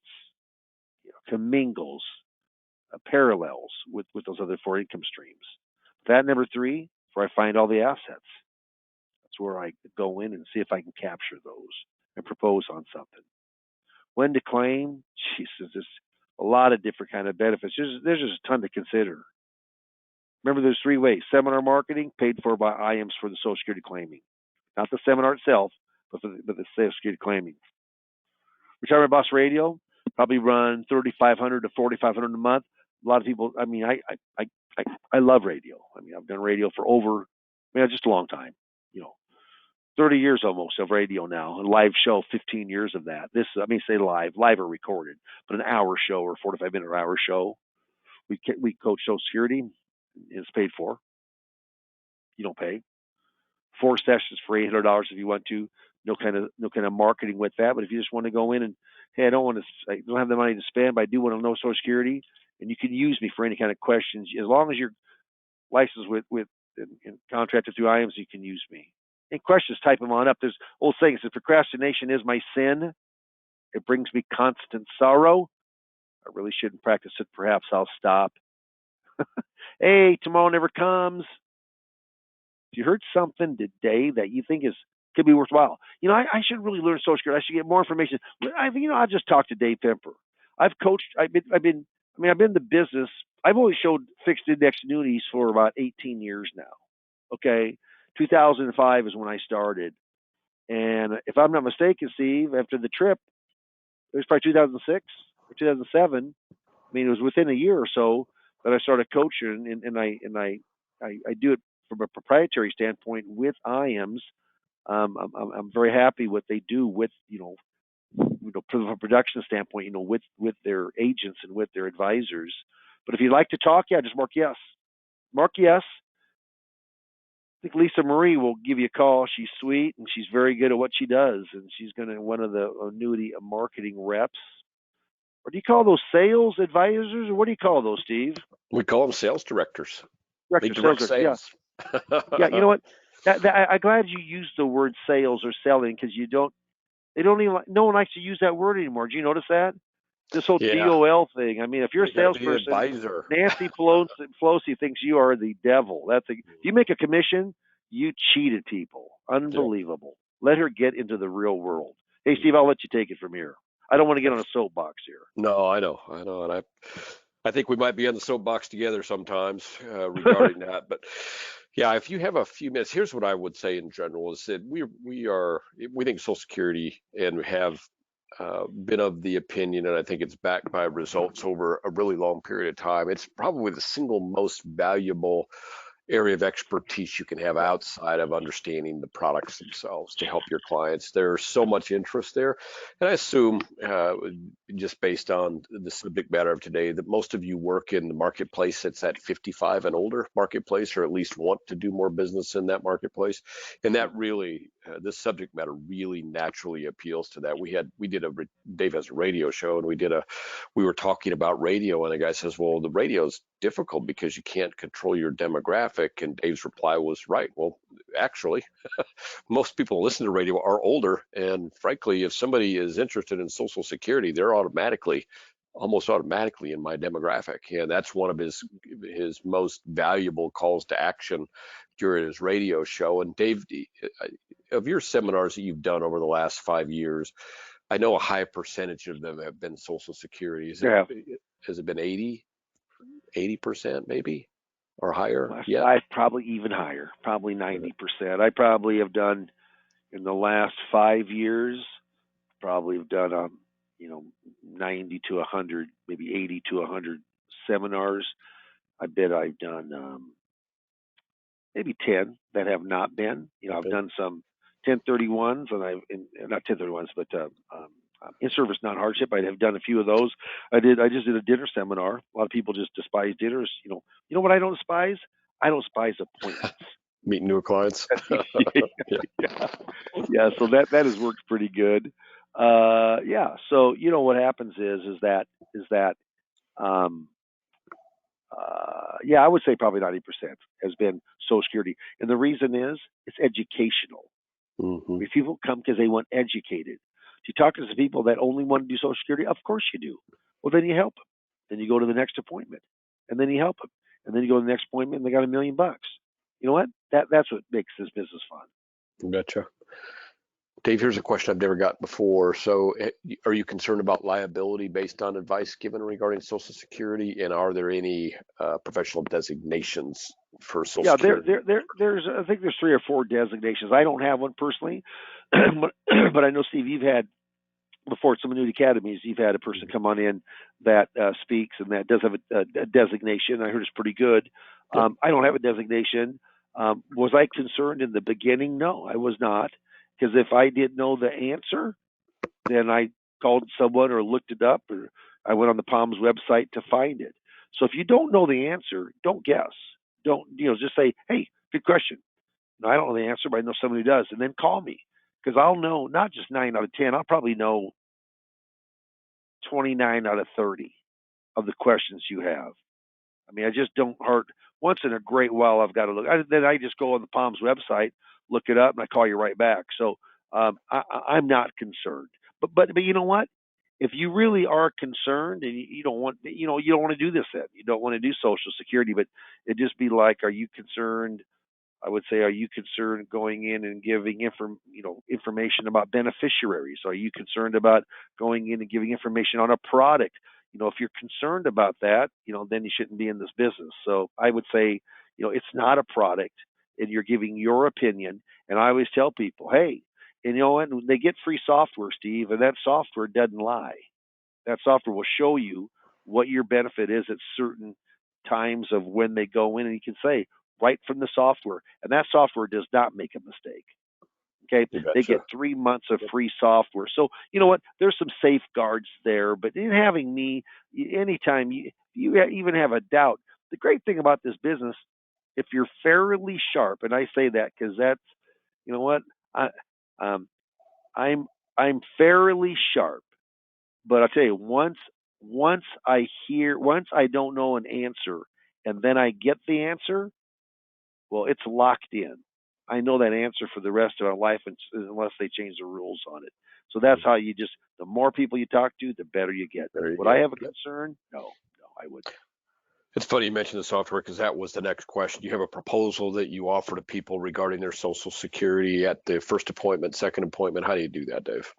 commingles, parallels with those other 4 income streams. That number 3, where I find all the assets. That's where I go in and see if I can capture those and propose on something. When to claim? Jesus, there's a lot of different kind of benefits. There's just a ton to consider. Remember, there's 3 ways. Seminar marketing, paid for by IAMS for the Social Security claiming. Not the seminar itself, but the Social Security claiming. Retirement Boss Radio, probably run $3,500 to $4,500 a month. A lot of people, I love radio. I've done radio for just a long time. 30 years almost of radio now. A live show, 15 years of that. Say live or recorded, but an hour show or 45-minute or hour show. We coach Social Security. It's paid for. You don't pay. 4 sessions for $800 if you want to. No kind of marketing with that. But if you just want to go in and hey, I don't have the money to spend, but I do want to know Social Security, and you can use me for any kind of questions as long as you're licensed with and contracted through IAMS. You can use me. Any questions? Type them on up. There's old saying: "If procrastination is my sin, it brings me constant sorrow. I really shouldn't practice it. Perhaps I'll stop." Hey, tomorrow never comes. If you heard something today that you think could be worthwhile, I should really learn Social Security. I should get more information. I'll just talk to Dave Pemper. I've coached. I've been in the business. I've only showed fixed index annuities for about 18 years now. Okay, 2005 is when I started, and if I'm not mistaken, Steve, after the trip, it was probably 2006 or 2007. It was within a year or so that I started coaching, and I do it from a proprietary standpoint with IAMS. I'm very happy what they do with from a production standpoint, with their agents and with their advisors. But if you'd like to talk, just mark yes. Mark yes. I think Lisa Marie will give you a call. She's sweet and she's very good at what she does, and she's going to one of the annuity marketing reps. Or do you call those sales advisors, or what do you call those, Steve? We call them sales directors. Direct sales. Yeah. You know what? I'm glad you used the word sales or selling, because no one likes to use that word anymore. Do you notice that? This whole DOL thing. If you're a salesperson, Nancy Pelosi thinks you are the devil. If you make a commission, you cheated people. Unbelievable. Let her get into the real world. Hey, Steve, I'll let you take it from here. I don't want to get on a soapbox here. No, I know, and I think we might be on the soapbox together sometimes regarding that. But yeah, if you have a few minutes, here's what I would say in general: is that we think Social Security, and we have been of the opinion, and I think it's backed by results over a really long period of time. It's probably the single most valuable area of expertise you can have outside of understanding the products themselves to help your clients. There's so much interest there. And I assume, just based on the subject matter of today, that most of you work in the marketplace that's at 55 and older marketplace, or at least want to do more business in that marketplace. And that really, this subject matter really naturally appeals to that. Dave has a radio show, and we were talking about radio, and the guy says, well, the radio's difficult because you can't control your demographic. And Dave's reply was, right. Well, actually, most people who listen to radio are older. And frankly, if somebody is interested in Social Security, they're almost automatically in my demographic. And that's one of his most valuable calls to action during his radio show. And Dave, of your seminars that you've done over the last 5 years, I know a high percentage of them have been Social Security. Has it been 80% maybe, or higher? Yeah, probably even higher, probably 90%. I probably have done, in the last 5 years, probably have done 90 to 100, maybe 80 to 100 seminars. I bet I've done maybe 10 that have not been. I've done some 1031s, and not 1031s, but in-service non-hardship. I have done a few of those. I just did a dinner seminar. A lot of people just despise dinners. You know what I don't despise? I don't despise appointments. Meeting new clients. Yeah. So that has worked pretty good. Yeah. So what happens is that I would say probably 90% has been Social Security, and the reason is it's educational. Mm-hmm. If people come because they want educated. You talk to some people that only want to do Social Security, of course you do. Well, then you help them. Then you go to the next appointment, and then you help them, and then you go to the next appointment, and they got $1 million. You know what? That's what makes this business fun. Gotcha. Dave, here's a question I've never got before. So, are you concerned about liability based on advice given regarding Social Security, and are there any professional designations for Social Security? There's I think there's 3 or 4 designations. I don't have one personally, but I know, Steve, you've had before at some annuity academies, you've had a person come on in that speaks and that does have a designation. I heard it's pretty good. Yep. I don't have a designation. Was I concerned in the beginning? No, I was not. Because if I didn't know the answer, then I called someone or looked it up, or I went on the Palms website to find it. So if you don't know the answer, don't guess. Don't just say, hey, good question. No, I don't know the answer, but I know somebody who does. And then call me, because I'll know not just 9 out of 10. I'll probably know 29 out of 30 of the questions you have. I mean, I just don't hurt. Once in a great while, I've got to look. Then I just go on the Palms website, look it up, and I call you right back. So I'm not concerned. But you know what? If you really are concerned and you don't want, you don't want to do this, then you don't want to do Social Security, but it just be like, are you concerned? I would say, are you concerned going in and giving information about beneficiaries? Are you concerned about going in and giving information on a product? If you're concerned about that, then you shouldn't be in this business. So I would say, it's not a product, and you're giving your opinion. And I always tell people, hey, and and they get free software, Steve, and that software doesn't lie. That software will show you what your benefit is at certain times of when they go in, and you can say right from the software, and that software does not make a mistake. Okay, they get 3 months of free software. So you know what? There's some safeguards there, but in having me, anytime you even have a doubt, the great thing about this business, if you're fairly sharp, and I say that because that's, you know what, I'm fairly sharp, but I'll tell you, once I don't know an answer, and then I get the answer, well, it's locked in. I know that answer for the rest of my life unless they change the rules on it. So that's how the more people you talk to, the better you get. Would I have a concern? No, I wouldn't. It's funny you mentioned the software because that was the next question. You have a proposal that you offer to people regarding their Social Security at the first appointment, second appointment. How do you do that, Dave?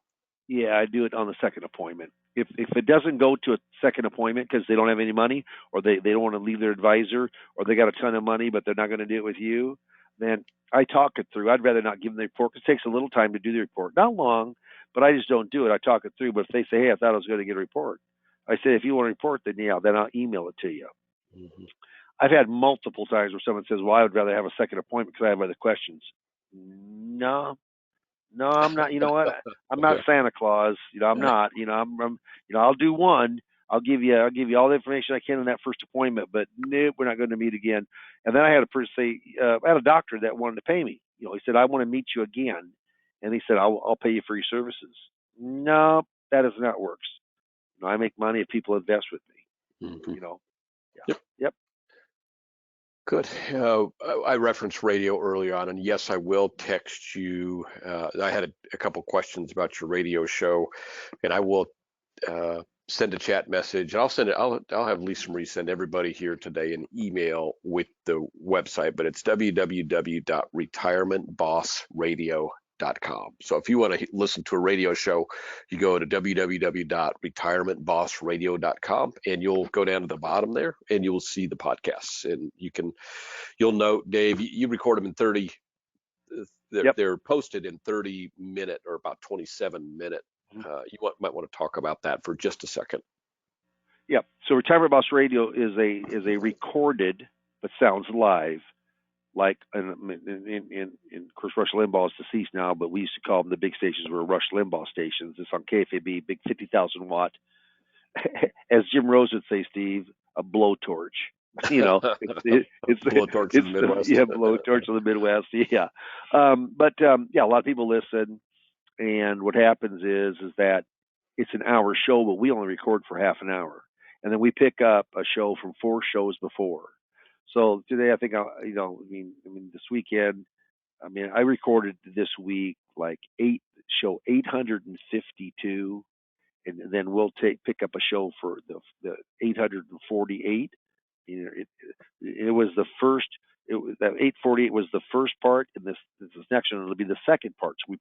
Yeah, I do it on the second appointment. If it doesn't go to a second appointment because they don't have any money, or they don't want to leave their advisor, or they got a ton of money but they're not going to do it with you, then I talk it through. I'd rather not give them the report because it takes a little time to do the report. Not long, but I just don't do it. I talk it through. But if they say, hey, I thought I was going to get a report, I say, if you want a report, then I'll email it to you. Mm-hmm. I've had multiple times where someone says, well, I would rather have a second appointment because I have other questions. No, I'm not. You know what? I'm not Santa Claus. I'm not. I'm I'll do one. I'll give you all the information I can in that first appointment, but nope, we're not going to meet again. And then I had a person say, I had a doctor that wanted to pay me. He said, I want to meet you again. And he said, I'll pay you for your services. No, that is not works. I make money if people invest with me. Mm-hmm. Yeah. Yep. Good. I referenced radio early on, and yes, I will text you. I had a couple questions about your radio show, and I will send a chat message. I'll send it. I'll have Lisa Marie send everybody here today an email with the website, but it's www.retirementbossradio.com. So if you want to listen to a radio show, you go to www.retirementbossradio.com, and you'll go down to the bottom there and you'll see the podcasts, and you'll note, Dave, you record them in 30. They're posted in 30-minute or about 27-minute. You might want to talk about that for just a second. Yeah. So Retirement Boss Radio is a recorded but sounds live. Like of course, Rush Limbaugh is deceased now, but we used to call them the big stations were Rush Limbaugh stations. It's on KFAB, big 50,000 watt. As Jim Rose would say, Steve, a blowtorch. It's blowtorch in the Midwest. Yeah, blowtorch in the Midwest. Yeah. A lot of people listen, and what happens is that it's an hour show, but we only record for half an hour, and then we pick up a show from 4 shows before. So today, I think, this weekend, I recorded this week like 852, and then we'll pick up a show for the 848. It was the first. That 848 was the first part, and this next one will be the second part. So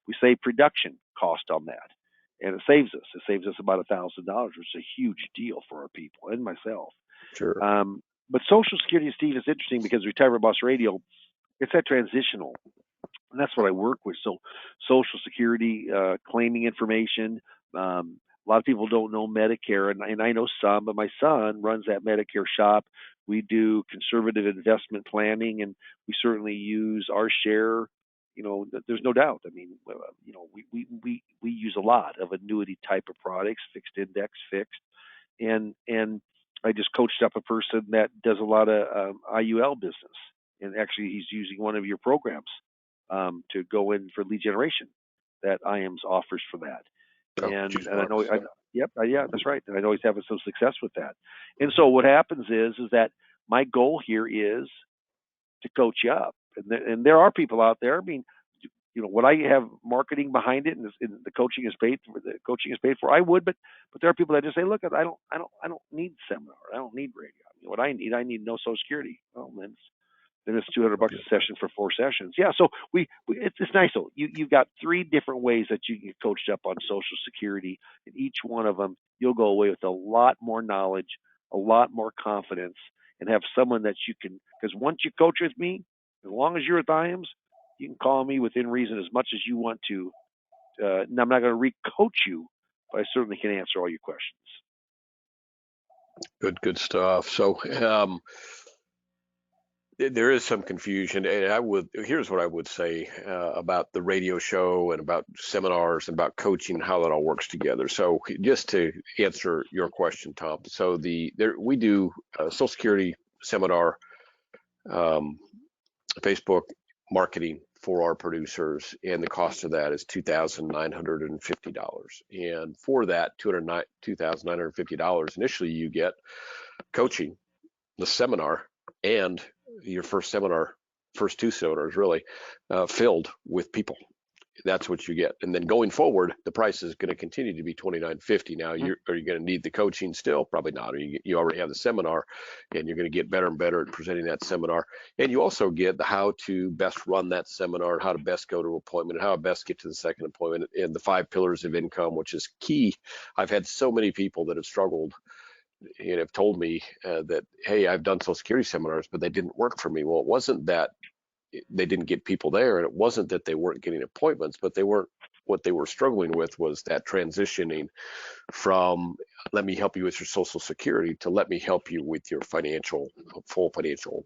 we save production cost on that, and it saves us. It saves us about $1,000, which is a huge deal for our people and myself. Sure. But Social Security, Steve, is interesting because Retirement Boss Radio, it's that transitional, and that's what I work with. So Social Security, claiming information. A lot of people don't know Medicare, and I know some, but my son runs that Medicare shop. We do conservative investment planning, and we certainly use our share. There's no doubt. We use a lot of annuity type of products, fixed index, fixed, and I just coached up a person that does a lot of IUL business, and actually he's using one of your programs to go in for lead generation that IAMS offers for that. And I know, yeah, that's right. And I know he's having some success with that. And so what happens is that my goal here is to coach you up. And there are people out there. I mean, would I have marketing behind it and the coaching is paid for? The coaching is paid for. I would, but there are people that just say, look, I don't need seminar. I don't need radio. What I need no Social Security. Well, then it's $200 a session for 4 sessions. Yeah, so it's nice though. You've got 3 different ways that you can get coached up on Social Security, and each one of them you'll go away with a lot more knowledge, a lot more confidence, and have someone that you can. Because once you coach with me, as long as you're at IAMS, you can call me within reason as much as you want to. And I'm not going to re-coach you, but I certainly can answer all your questions. Good stuff. So there is some confusion, and here's what I would say about the radio show and about seminars and about coaching and how that all works together. So just to answer your question, Tom, so we do a Social Security seminar, Facebook marketing for our producers, and the cost of that is $2,950. And for that $2,950, initially you get coaching, the seminar, and your first 2 seminars really filled with people. That's what you get. And then going forward, the price is going to continue to be $2,950. Now, are you going to need the coaching still? Probably not. You already have the seminar, and you're going to get better and better at presenting that seminar. And you also get the how to best run that seminar, and how to best go to an appointment, and how to best get to the second appointment, and the 5 pillars of income, which is key. I've had so many people that have struggled and have told me that, hey, I've done Social Security seminars, but they didn't work for me. Well, it wasn't that they didn't get people there, and it wasn't that they weren't getting appointments, but what they were struggling with was that transitioning from let me help you with your Social Security to let me help you with your full financial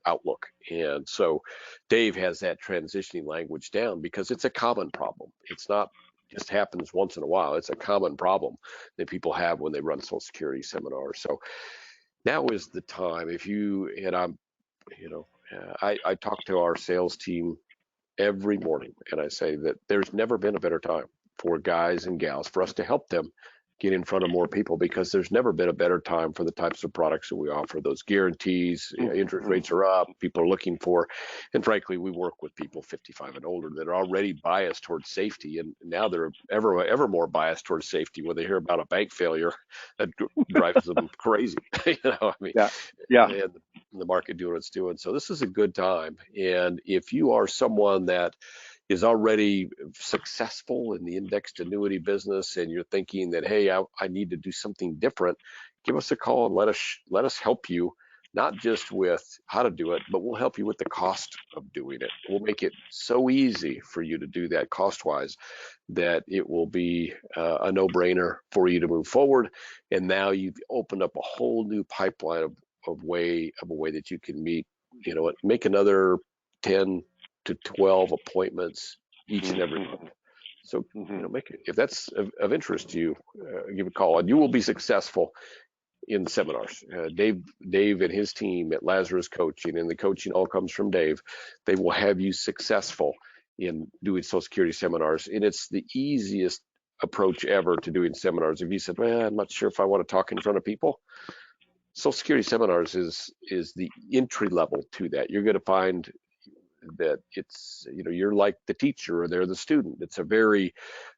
outlook. And so Dave has that transitioning language down because it's a common problem. It's not just happens once in a while. It's a common problem that people have when they run Social Security seminars. So now is the time. I talk to our sales team every morning, and I say that there's never been a better time for guys and gals for us to help them get in front of more people, because there's never been a better time for the types of products that we offer. Those guarantees, interest rates are up, people are looking for, and frankly, we work with people 55 and older that are already biased towards safety, and now they're ever more biased towards safety when they hear about a bank failure that drives them crazy. Yeah. And the market doing what it's doing. So this is a good time. And if you are someone that is already successful in the indexed annuity business, and you're thinking that, hey, I need to do something different, give us a call and let us help you, not just with how to do it, but we'll help you with the cost of doing it. We'll make it so easy for you to do that cost-wise that it will be a no-brainer for you to move forward. And now you've opened up a whole new pipeline of a way that you can make another 10 to 12 appointments each and every month. So make it, if that's of interest to you, give a call, and you will be successful in the seminars. Dave and his team at Lazarus Coaching, and the coaching all comes from Dave. They will have you successful in doing Social Security seminars, and it's the easiest approach ever to doing seminars. If you said, well, I'm not sure if I want to talk in front of people, Social Security seminars is the entry level to that. You're going to find that it's, you're like the teacher or they're the student. It's a very,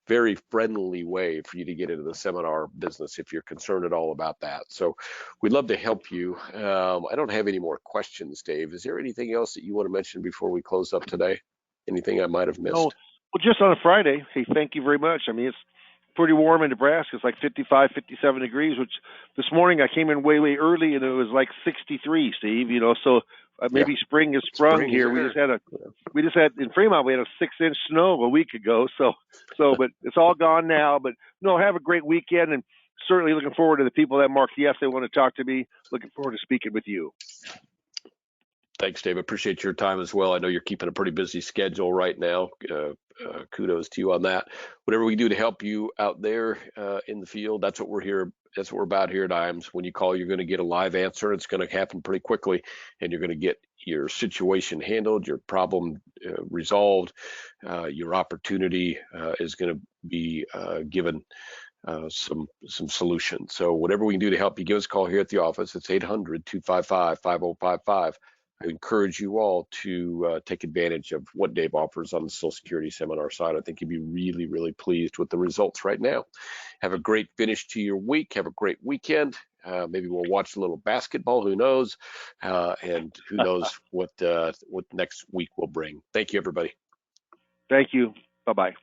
very friendly way for you to get into the seminar business if you're concerned at all about that. So we'd love to help you. I don't have any more questions, Dave. Is there anything else that you want to mention before we close up today? Anything I might have missed? No. Well, just on a Friday, hey, thank you very much. I mean, it's pretty warm in Nebraska. It's like 55, 57 degrees, which this morning I came in way early and it was like 63, Steve, so maybe spring has sprung here. We just had in Fremont, we had a 6-inch snow a week ago. So, but it's all gone now, but no, have a great weekend, and certainly looking forward to the people that marked yes, they want to talk to me. Looking forward to speaking with you. Thanks, Dave. Appreciate your time as well. I know you're keeping a pretty busy schedule right now. Kudos to you on that. Whatever we do to help you out there in the field, that's what we're here. That's what we're about here at IAMS. When you call, you're going to get a live answer. It's going to happen pretty quickly, and you're going to get your situation handled, your problem resolved. Your opportunity is going to be given some solutions. So whatever we can do to help you, give us a call here at the office. It's 800-255-5055. I encourage you all to take advantage of what Dave offers on the Social Security seminar side. I think you'd be really, really pleased with the results right now. Have a great finish to your week. Have a great weekend. Maybe we'll watch a little basketball. Who knows? And who knows what next week will bring. Thank you, everybody. Thank you. Bye-bye.